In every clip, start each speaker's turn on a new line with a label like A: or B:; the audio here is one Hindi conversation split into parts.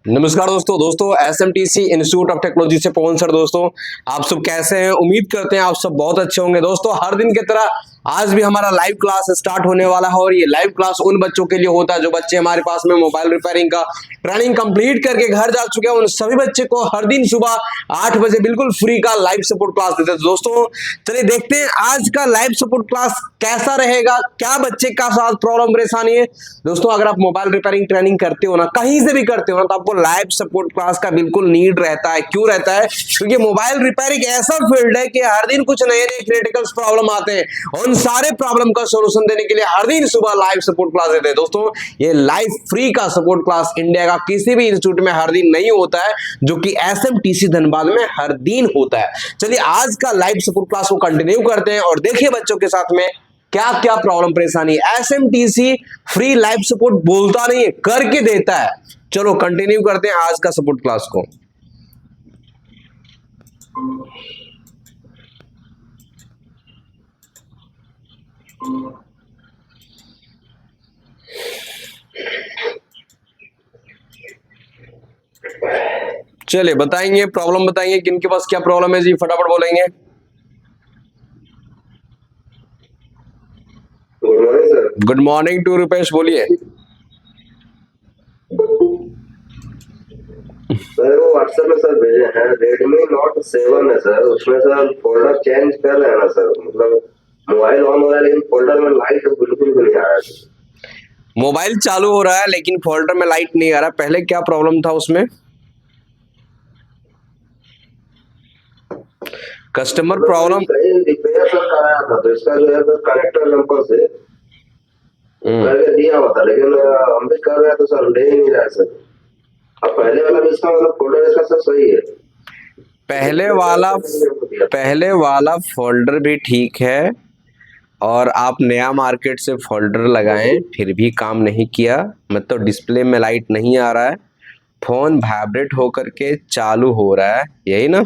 A: नमस्कार दोस्तों SMTC इंस्टीट्यूट ऑफ टेक्नोलॉजी से पवन सर। दोस्तों आप सब कैसे हैं? उम्मीद करते हैं आप सब बहुत अच्छे होंगे। दोस्तों हर दिन की तरह आज भी हमारा लाइव क्लास स्टार्ट होने वाला है और ये लाइव क्लास उन बच्चों के लिए होता है जो बच्चे हमारे पास में मोबाइल रिपेयरिंग का ट्रेनिंग कंप्लीट करके घर जा चुके हैं। उन सभी बच्चे को हर दिन सुबह 8 बजे बिल्कुल फ्री का लाइव सपोर्ट क्लास देते हैं। दोस्तों चलिए देखते हैं आज का लाइव सपोर्ट क्लास कैसा रहेगा, क्या बच्चे का साथ प्रॉब्लम परेशानी है। दोस्तों अगर आप मोबाइल रिपेयरिंग ट्रेनिंग करते हो ना, कहीं से भी करते हो ना, तो आपको लाइव सपोर्ट क्लास का बिल्कुल नीड रहता है। क्यों रहता है? क्योंकि मोबाइल रिपेयरिंग ऐसा फील्ड है कि हर दिन कुछ नए नए क्रिटिकल प्रॉब्लम आते हैं। उन सारे प्रॉब्लम का सॉल्यूशन देने के लिए हर दिन सुबह लाइव सपोर्ट क्लास देते हैं। दोस्तों ये लाइव फ्री का सपोर्ट क्लास इंडिया का किसी भी इंस्टीट्यूट में हर दिन नहीं होता है, जो कि SMTC धनबाद में हर दिन होता है। चलिए आज का लाइव सपोर्ट क्लास को कंटिन्यू करते हैं और देखिए बच्चों के साथ में क्या क्या प्रॉब्लम परेशानी है। SMTC फ्री लाइव सपोर्ट बोलता नहीं है, करके देता है। चलो कंटिन्यू करते हैं आज का सपोर्ट क्लास को। चलिए बताएंगे प्रॉब्लम, बताएंगे किनके पास क्या प्रॉब्लम है जी, फटाफट बोलेंगे। गुड मॉर्निंग टू रुपेश, बोलिए।
B: सर वो व्हाट्सएप में सर भेजे हैं, Redmi Note 7 है सर, उसमें सर फोल्डर चेंज कर रहे हैं ना सर, मतलब मोबाइल ऑन हो रहा है लेकिन फोल्डर में लाइट बिल्कुल भी नहीं आ रहा है।
A: मोबाइल चालू हो रहा है लेकिन फोल्डर में लाइट नहीं आ रहा। पहले क्या प्रॉब्लम था उसमें? कस्टमर प्रॉब्लम
B: रिपेयर सर कराया था, तो इसका जो है सर कनेक्टर नंबर से करके दिया हुआ था, लेकिन हम भी कर रहे हैं तो सर ले ही नहीं रहा है सर। अब पहले वाला भी इसका मतलब फोल्डर इसका सब सही है।
A: पहले वाला फोल्डर भी ठीक है और आप नया मार्केट से फोल्डर लगाएं फिर भी काम नहीं किया, मतलब डिस्प्ले में लाइट नहीं आ रहा है, फोन वाइब्रेट होकर के चालू हो रहा है, यही ना?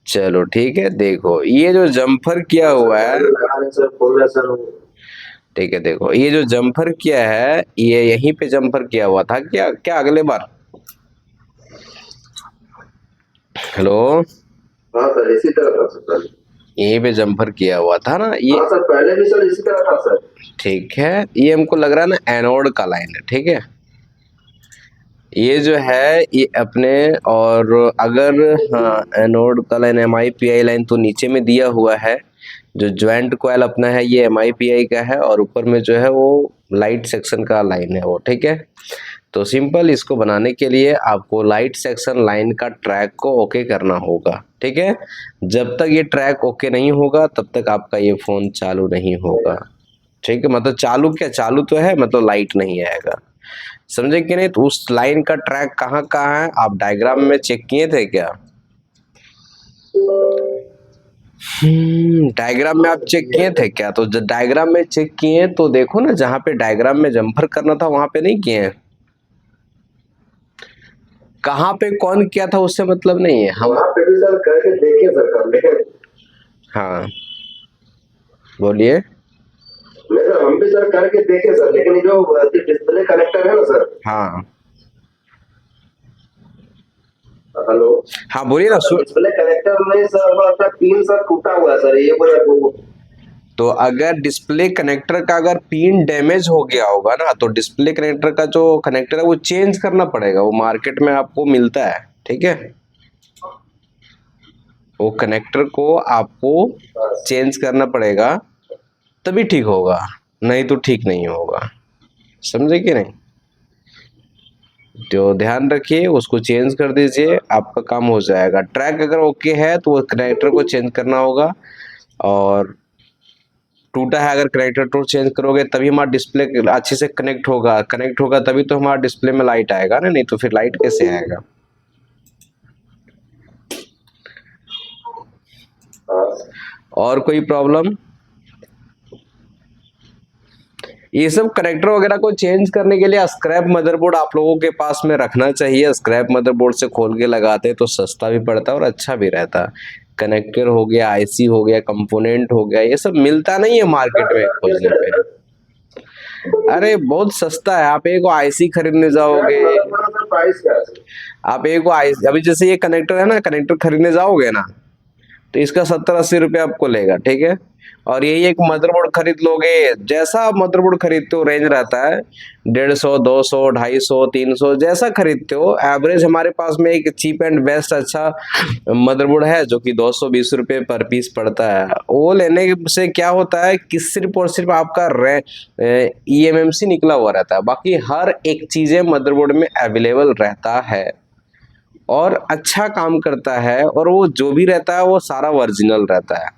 A: चलो ठीक है, देखो ये जो जम्फर किया हुआ है, ठीक है, देखो ये जो जम्फर किया है ये यहीं पे जम्फर किया हुआ था क्या क्या अगले बार? हेलो,
B: हाँ सर इसी तरह था सर,
A: यहीं पे जम्फर किया हुआ था ना ये?
B: हाँ सर पहले भी सर इसी तरह था सर।
A: ठीक है, ये हमको लग रहा है ना एनोड का लाइन है, ठीक है, ये जो है ये अपने, और अगर हाँ एनोड का लाइन MIPI लाइन तो नीचे में दिया हुआ है, जो ज्वाइंट कॉइल अपना है ये MIPI का है और ऊपर में जो है वो लाइट सेक्शन का लाइन है वो, ठीक है। तो सिंपल इसको बनाने के लिए आपको लाइट सेक्शन लाइन का ट्रैक को ओके करना होगा, ठीक है। जब तक ये ट्रैक ओके नहीं होगा तब तक आपका ये फोन चालू नहीं होगा, ठीक है। मतलब चालू क्या, चालू तो है, मतलब लाइट नहीं आएगा, समझे कि नहीं? तो उस लाइन का ट्रैक कहाँ कहाँ है आप डायग्राम में चेक किए थे क्या? डायग्राम में आप चेक किए थे क्या? तो जब डायग्राम में चेक किए तो देखो ना, जहाँ पे डायग्राम में जम्फर करना था वहां पे नहीं किए हैं। कहाँ पे कौन किया था उससे मतलब नहीं है, हम
B: वहाँ पे भी सर करके देखे सर कर ले।
A: हाँ बोलिए।
B: हम भी सर करके देखे सर, लेकिन जो डिस्प्ले कनेक्टर है ना सर,
A: हाँ
B: हेलो,
A: हाँ बोलिए ना।
B: डिस्प्ले कनेक्टर में सर पिन सर टूटा हुआ है सर, ये बोला
A: तो अगर डिस्प्ले कनेक्टर का अगर पिन डैमेज हो गया होगा ना, तो डिस्प्ले कनेक्टर का जो कनेक्टर है वो चेंज करना पड़ेगा, वो मार्केट में आपको मिलता है, ठीक है। वो कनेक्टर को आपको चेंज करना पड़ेगा तभी ठीक होगा, नहीं तो ठीक नहीं होगा, समझे कि नहीं? तो ध्यान रखिए, उसको चेंज कर दीजिए, आपका काम हो जाएगा। ट्रैक अगर ओके है तो वो कनेक्टर को चेंज करना होगा, और टूटा है अगर कनेक्टर तो चेंज करोगे तभी हमारा डिस्प्ले अच्छे से कनेक्ट होगा तभी तो हमारा डिस्प्ले में लाइट आएगा ना, नहीं तो फिर लाइट कैसे आएगा? और कोई प्रॉब्लम? ये सब कनेक्टर वगैरह को चेंज करने के लिए स्क्रैप मदरबोर्ड आप लोगों के पास में रखना चाहिए। स्क्रैप मदरबोर्ड से खोल के लगाते तो सस्ता भी पड़ता और अच्छा भी रहता। कनेक्टर हो गया, IC हो गया, कंपोनेंट हो गया, ये सब मिलता नहीं है मार्केट में खोजने पे। अरे बहुत सस्ता है, आप एक IC खरीदने जाओगे
B: प्राइस क्या है सर?
A: आप एक अभी जैसे ये कनेक्टर है ना, कनेक्टर खरीदने जाओगे ना तो इसका 70-80 रुपये आपको लेगा, ठीक है। और यही एक मदरबोर्ड खरीद लोगे, जैसा आप मदरबोर्ड खरीदते हो रेंज रहता है 150, 200, 250, 300, जैसा खरीदते हो। एवरेज हमारे पास में एक चीप एंड बेस्ट अच्छा मदरबोर्ड है जो कि 220 रुपये पर पीस पड़ता है। वो लेने से क्या होता है कि सिर्फ और सिर्फ आपका eMMC निकला हुआ रहता है, बाकी हर एक चीज़ें मदरबोर्ड में अवेलेबल रहता है और अच्छा काम करता है, और वो जो भी रहता है वो सारा ओरिजिनल रहता है।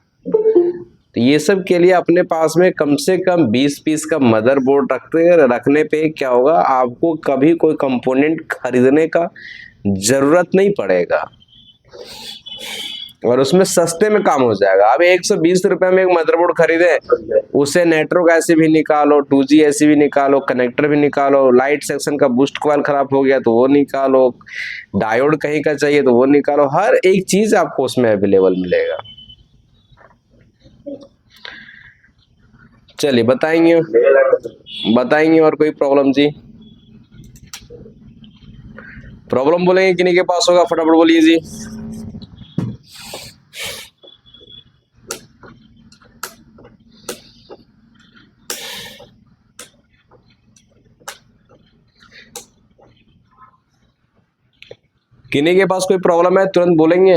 A: तो ये सब के लिए अपने पास में कम से कम 20 पीस का मदरबोर्ड रखने पे क्या होगा, आपको कभी कोई कंपोनेंट खरीदने का जरूरत नहीं पड़ेगा और उसमें सस्ते में काम हो जाएगा। अब 120 रुपए में एक मदरबोर्ड खरीदे, उसे नेटवर्क ऐसे भी निकालो, 2G ऐसे भी निकालो, कनेक्टर भी निकालो, लाइट सेक्शन का बूस्ट कॉइल खराब हो गया तो वो निकालो, डायोड कहीं का चाहिए तो वो निकालो, हर एक चीज आपको उसमें अवेलेबल मिलेगा। चलिए बताएंगे और कोई प्रॉब्लम जी? प्रॉब्लम बोलेंगे किन्हीं के पास होगा, फटाफट बोलिए जी। किन्हीं के पास कोई प्रॉब्लम है तुरंत बोलेंगे।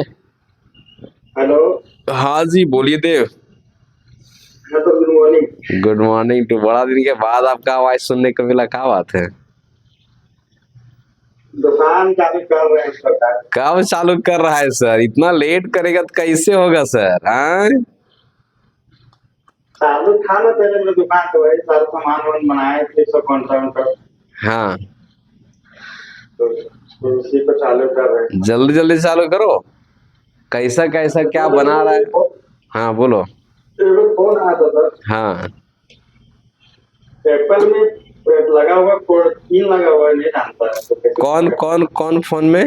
B: हेलो।
A: हाँ जी बोलिए Dev.
B: Good morning.
A: Good morning too, बड़ा दिन के बाद आपका आवाज सुनने को मिला, क्या बात है?
B: दुकान चालू कर रहे हैं सरकार।
A: कब चालू कर रहा है सर? इतना लेट करेगा तो कैसे होगा सर? हाँ
B: चालू था ना पहले मेरे दुकान पे, वही सारा सामान वामान बनाए थे सब काउंटर।
A: हाँ
B: तो उसी को चालू कर रहे हैं।
A: जल्दी जल्दी चालू करो। कैसा कैसा क्या बना रहा है? हाँ बोलो।
B: फोन आया था सर।
A: हाँ
B: एप्पल में लगा हुआ कोड पिन लगा हुआ है, नहीं जानता है तो कैसे
A: कौन
B: लगा?
A: कौन कौन फोन में?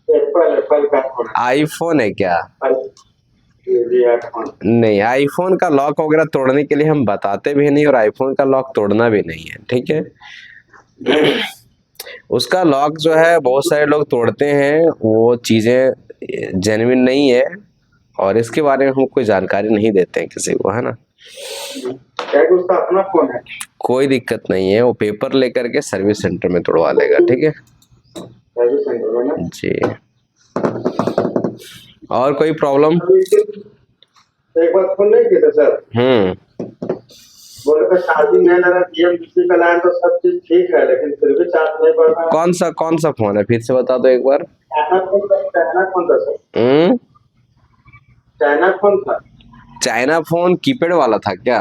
B: एप्पल का फोन है।
A: आईफोन है क्या?
B: जी iPhone।
A: नहीं, आईफोन का लॉक वगैरह तोड़ने के लिए हम बताते भी नहीं और आईफोन का लॉक तोड़ना भी नहीं है, ठीक है। उसका लॉक जो है बहुत सारे लोग तोड़ते हैं, वो चीजें जेन्युइन नहीं है और इसके बारे में हम कोई जानकारी नहीं देते हैं किसी को, है ना।
B: क्या कि उसका अपना फोन है।
A: कोई दिक्कत नहीं है, वो पेपर लेकर के सर्विस सेंटर में तोड़वा लेगा, ठीक है
B: सर्विस सेंटर में ना।
A: जी। और कोई प्रॉब्लम?
B: एक बार फोन नहीं किया था सर, बोले तो चार्जिंग नहीं लगा, eMMC का लाइन तो सब चीज ठीक है लेकिन फिर भी चार्ज नहीं पड़ रहा।
A: कौन सा फोन है, फिर से बता दो एक बार।
B: चाइना फोन था सर। चाइना फोन था।
A: चाइना फोन कीपैड वाला था क्या?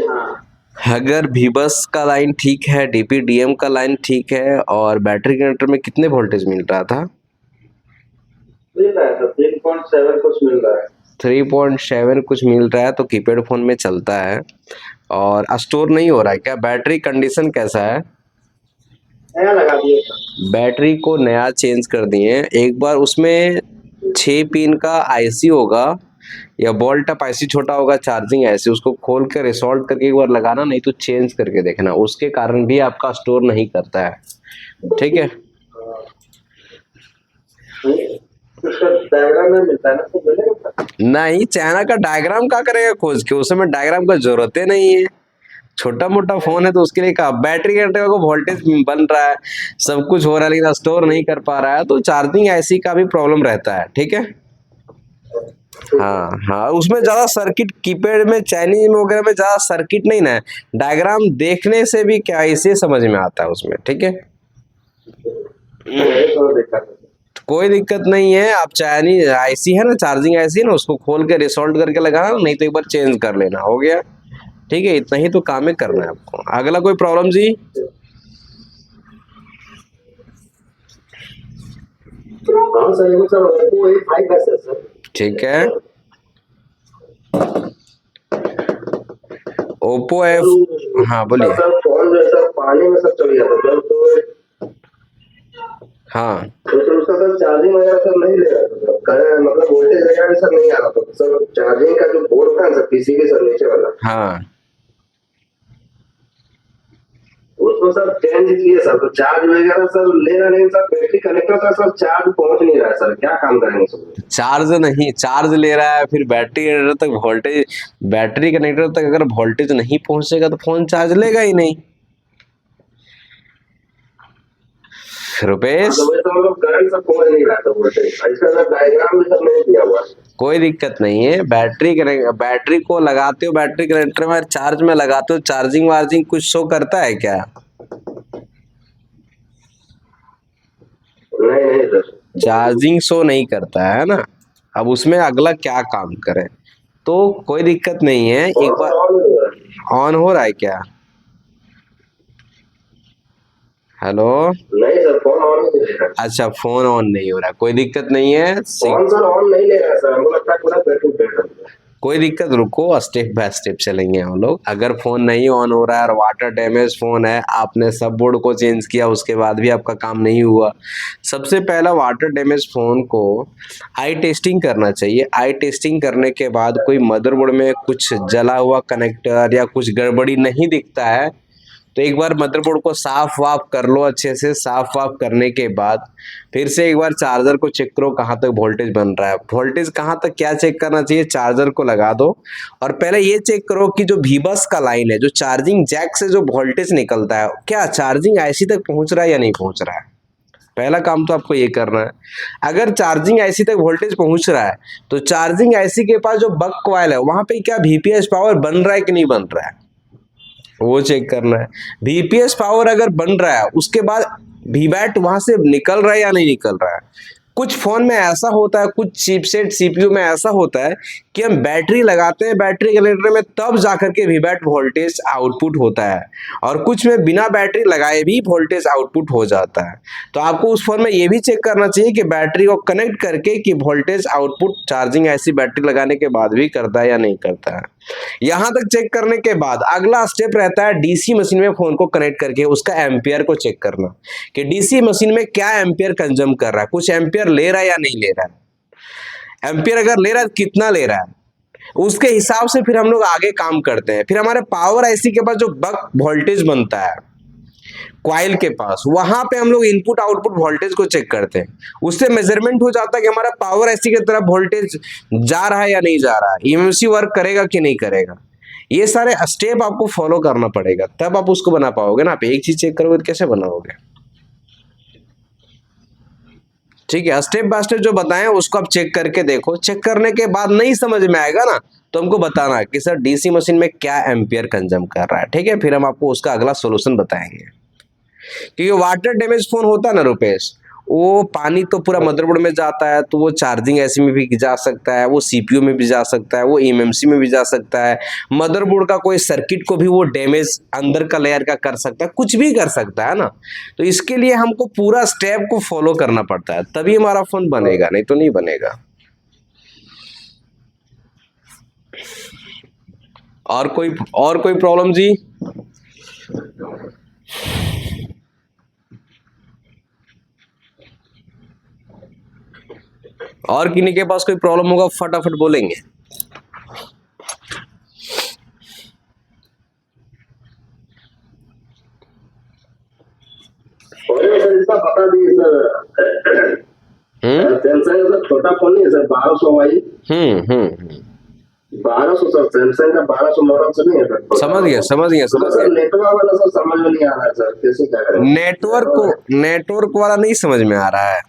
B: हाँ।
A: अगर वीबस का लाइन ठीक है, DPDM का लाइन ठीक है और बैटरी कनेक्टर में कितने वोल्टेज मिल रहा था?
B: मिल रहा है सर, 3.7 कुछ मिल रहा है।
A: 3.7 कुछ मिल रहा है तो कीपैड फोन में चलता है। और स्टोर नहीं हो रहा है क्या? बैटरी कंडीशन कैसा है?
B: नया लगा दिए सर।
A: बैटरी को नया चेंज कर दिए। एक बार उसमें 6 पिन का IC होगा या बॉल टप IC छोटा होगा, चार्जिंग IC, उसको खोल कर रिसॉल्व करके एक बार लगाना, नहीं तो चेंज करके देखना, उसके कारण भी आपका स्टोर नहीं करता है, ठीक है।
B: उसका डायग्राम में मिलता है ना, तो मिलेगा सर?
A: नहीं, चाइना का डायग्राम क्या करेगा खोज के, उसमें डायग्राम का जरूरत ही नहीं है। छोटा मोटा फोन है तो उसके लिए कहा, बैटरी घंटे को वोल्टेज बन रहा है, सब कुछ हो रहा है लेकिन स्टोर नहीं कर पा रहा है, तो चार्जिंग IC का भी प्रॉब्लम रहता है, ठीक है। हाँ हाँ, उसमें ज्यादा सर्किट, कीपैड में चाइनीज में वगैरह में ज्यादा सर्किट नहीं ना, डायग्राम देखने से भी क्या इसे समझ में आता है उसमें, ठीक है। कोई दिक्कत नहीं है, आप चाइनीज IC है ना, चार्जिंग IC है ना, उसको खोल के रिसॉल्व करके लगाना, नहीं तो एक बार चेंज कर लेना, हो गया, ठीक है। इतना ही तो काम है करना है आपको। अगला कोई प्रॉब्लम जी? ठीक है, ओप्पो F, हाँ बोलिए।
B: फोन जो है सर पानी में सब चल गया था जब, तो
A: हाँ
B: तो सर उसका सर चार्जिंग वगैरह सब नहीं ले रहा था, मतलब वोल्टेज वगैरह भी सर नहीं आ रहा था सर। चार्जिंग का जो बोर्ड था ना सर, PCB सर नीचे वाला,
A: हाँ,
B: उसमें उसको सर चेंज किए सर, तो चार्ज वगैरह सर ले रहा नहीं सर, बैटरी कनेक्टर का सर चार्ज पहुंच नहीं रहा है सर, क्या काम करेंगे सर?
A: चार्ज नहीं, चार्ज ले रहा है, फिर बैटरी कनेक्टर तक वोल्टेज, बैटरी कनेक्टर तक अगर वोल्टेज नहीं पहुंचेगा तो फोन चार्ज लेगा ही नहीं। रुपेश,
B: तो वैसे मतलब करंट सर पहुंच नहीं रहा था वोल्टेज, इसका सर डायग्राम भी सर नहीं दिया हुआ है।
A: कोई दिक्कत नहीं है, बैटरी को लगाते हो, बैटरी कनेक्टर में चार्ज में लगाते हो, चार्जिंग वार्जिंग कुछ शो करता है क्या?
B: नहीं सर,
A: चार्जिंग शो नहीं करता है ना। अब उसमें अगला क्या काम करे, तो कोई दिक्कत नहीं है, एक बार ऑन हो रहा है क्या? हेलो,
B: नहीं सर, फोन ऑन नहीं ले रहा।
A: अच्छा फोन ऑन नहीं हो रहा, कोई दिक्कत नहीं है,
B: फोन सर ऑन नहीं ले रहा है सर, हमको लगता है पूरा बैटरी पेट है।
A: कोई दिक्कत, रुको, स्टेप बाय स्टेप चलेंगे हम लोग। अगर फोन नहीं ऑन हो रहा है और वाटर डैमेज फोन है, आपने सब बोर्ड को चेंज किया उसके बाद भी आपका काम नहीं हुआ, सबसे पहला वाटर डैमेज फोन को आई टेस्टिंग करना चाहिए। आई टेस्टिंग करने के बाद कोई मदरबोर्ड में कुछ जला हुआ कनेक्टर या कुछ गड़बड़ी नहीं दिखता है तो एक बार मदरबोर्ड को साफ वाफ कर लो, अच्छे से साफ वाफ करने के बाद फिर से एक बार चार्जर को चेक करो कहाँ तक वोल्टेज बन रहा है। वोल्टेज कहाँ तक क्या चेक करना चाहिए, चार्जर को लगा दो और पहले ये चेक करो कि जो वीबस का लाइन है, जो चार्जिंग जैक से जो वोल्टेज निकलता है, क्या चार्जिंग आईसी तक पहुंच रहा है या नहीं पहुंच रहा है। पहला काम तो आपको ये करना है। अगर चार्जिंग आईसी तक वोल्टेज पहुंच रहा है तो चार्जिंग आईसी के पास जो बक कॉइल है वहां पे क्या वीपीएस पावर बन रहा है कि नहीं बन रहा है, वो चेक करना है। वीपीएस पावर अगर बन रहा है उसके बाद वीबैट वहां से निकल रहा है या नहीं निकल रहा है। कुछ फोन में ऐसा होता है, कुछ चिपसेट सीपीयू में ऐसा होता है कि हम बैटरी लगाते हैं बैटरी कनेक्टर में तब जाकर के वीबैट वोल्टेज आउटपुट होता है, और कुछ में बिना बैटरी लगाए भी वोल्टेज आउटपुट हो जाता है। तो आपको उस फोन में ये भी चेक करना चाहिए कि बैटरी को कनेक्ट करके कि वोल्टेज आउटपुट चार्जिंग ऐसी बैटरी लगाने के बाद भी करता है या नहीं करता है। यहां तक चेक करने के बाद अगला स्टेप रहता है डीसी मशीन में फोन को कनेक्ट करके उसका एम्पियर को चेक करना कि डीसी मशीन में क्या एम्पियर कंज्यूम कर रहा है, कुछ एम्पियर ले रहा है या नहीं ले रहा है। एम्पियर अगर ले रहा है कितना ले रहा है, उसके हिसाब से फिर हम लोग आगे काम करते हैं। फिर हमारे पावर आईसी के पास जो बक वोल्टेज बनता है क्वाइल के पास, वहां पे हम लोग इनपुट आउटपुट वोल्टेज को चेक करते हैं। उससे मेजरमेंट हो जाता है कि हमारा पावर आईसी की तरफ वोल्टेज जा रहा है या नहीं जा रहा है, ईएमसी वर्क करेगा कि नहीं करेगा। ये सारे स्टेप आपको फॉलो करना पड़ेगा, तब आप उसको बना पाओगे ना। आप एक चीज चेक करोगे तो कैसे बनाओगे। ठीक है, स्टेप बाय स्टेप जो बताएं उसको आप चेक करके देखो। चेक करने के बाद नहीं समझ में आएगा ना तो हमको बताना है कि सर डीसी मशीन में क्या एम्पियर कंज्यूम कर रहा है। ठीक है, फिर हम आपको उसका अगला सोल्यूशन बताएंगे। क्योंकि वाटर डैमेज फोन होता है ना रुपेश, वो पानी तो पूरा मदरबोर्ड में जाता है, तो वो चार्जिंग ऐसी में भी जा सकता है, वो सीपीयू में भी जा सकता है, वो एमएमसी में भी जा सकता है, मदरबोर्ड का कोई सर्किट को भी वो डैमेज अंदर का लेयर का कर सकता है, कुछ भी कर सकता है ना। तो इसके लिए हमको पूरा स्टेप को फॉलो करना पड़ता है, तभी हमारा फोन बनेगा, नहीं तो नहीं बनेगा। और कोई प्रॉब्लम जी? और किन्हीं के पास कोई प्रॉब्लम होगा फटाफट बोलेंगे।
B: सर इसका बता दीजिए सर, सैमसंग का छोटा फोन नहीं है सर, 1200 वाई। 1200 सर, सैमसंग का 1200 मॉडल से नहीं है सर। समझ गया
A: सर,
B: नेटवर्क वाला सर समझ में नहीं आ रहा है सर, कैसे क्या करें।
A: नेटवर्क वाला नहीं समझ में आ रहा है।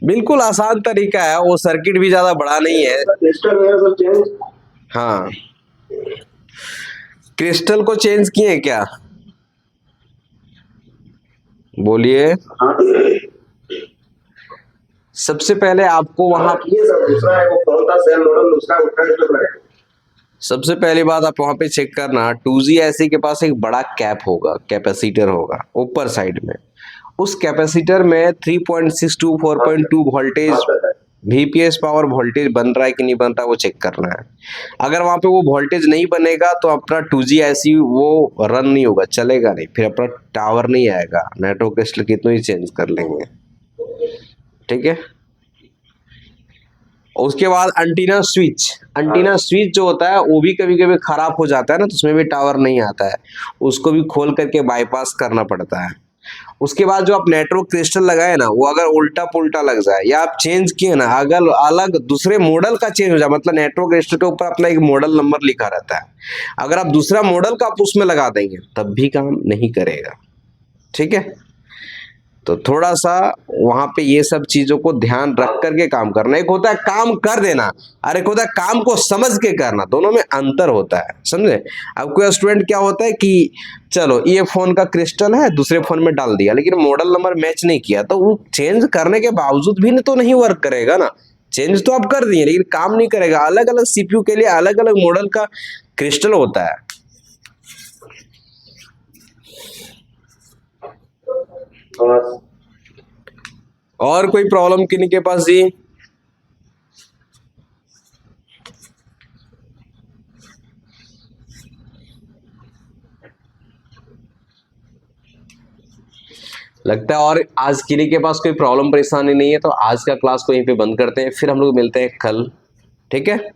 A: बिल्कुल आसान तरीका है, वो सर्किट भी ज्यादा बड़ा नहीं है।
B: क्रिस्टल है सर चेंज।
A: हाँ, क्रिस्टल को चेंज किए क्या, बोलिए।
B: हाँ।
A: सबसे पहले आपको वहां
B: दूसरा है वो फोन का सेम मॉडल, उसका क्रिस्टल है।
A: सबसे पहली बात आप वहां पे चेक करना, 2G ऐसी के पास एक बड़ा कैप होगा, कैपेसिटर होगा ऊपर साइड में। उस कैपेसिटर में 3.62 4.2 वोल्टेज वीपीएस पावर वोल्टेज बन रहा है कि नहीं बन रहा है, वो चेक करना है। अगर वहां पे वो वोल्टेज नहीं बनेगा तो अपना 2G ऐसी वो रन नहीं होगा, चलेगा नहीं, फिर अपना टावर नहीं आएगा, नेटवर्क क्रिस्टल कितना ही चेंज कर लेंगे। ठीक है, उसके बाद एंटीना स्विच जो होता है वो भी कभी कभी खराब हो जाता है ना, तो उसमें भी टावर नहीं आता है, उसको भी खोल करके बाईपास करना पड़ता है। उसके बाद जो आप नेटवर्क क्रिस्टल लगाए ना, वो अगर उल्टा पुल्टा लग जाए या आप चेंज किए ना, अगर अलग दूसरे मॉडल का चेंज हो जाए, मतलब नेटवर्क क्रिस्टल के ऊपर अपना एक मॉडल नंबर लिखा रहता है, अगर आप दूसरा मॉडल का आप उसमें लगा देंगे तब भी काम नहीं करेगा। ठीक है, तो थोड़ा सा वहां पे ये सब चीजों को ध्यान रख करके काम करना। एक होता है काम कर देना और एक होता है काम को समझ के करना, दोनों में अंतर होता है, समझे। अब कोई स्टूडेंट क्या होता है कि चलो ये फोन का क्रिस्टल है, दूसरे फोन में डाल दिया, लेकिन मॉडल नंबर मैच नहीं किया, तो वो चेंज करने के बावजूद भी तो नहीं वर्क करेगा ना। चेंज तो आप कर दिए लेकिन काम नहीं करेगा। अलग अलग सीपीयू के लिए अलग अलग मॉडल का क्रिस्टल होता है। और कोई प्रॉब्लम किन्हीं के पास जी? लगता है और आज किन्हीं के पास कोई प्रॉब्लम परेशानी नहीं है, तो आज का क्लास को यहीं पे बंद करते हैं, फिर हम लोग मिलते हैं कल। ठीक है।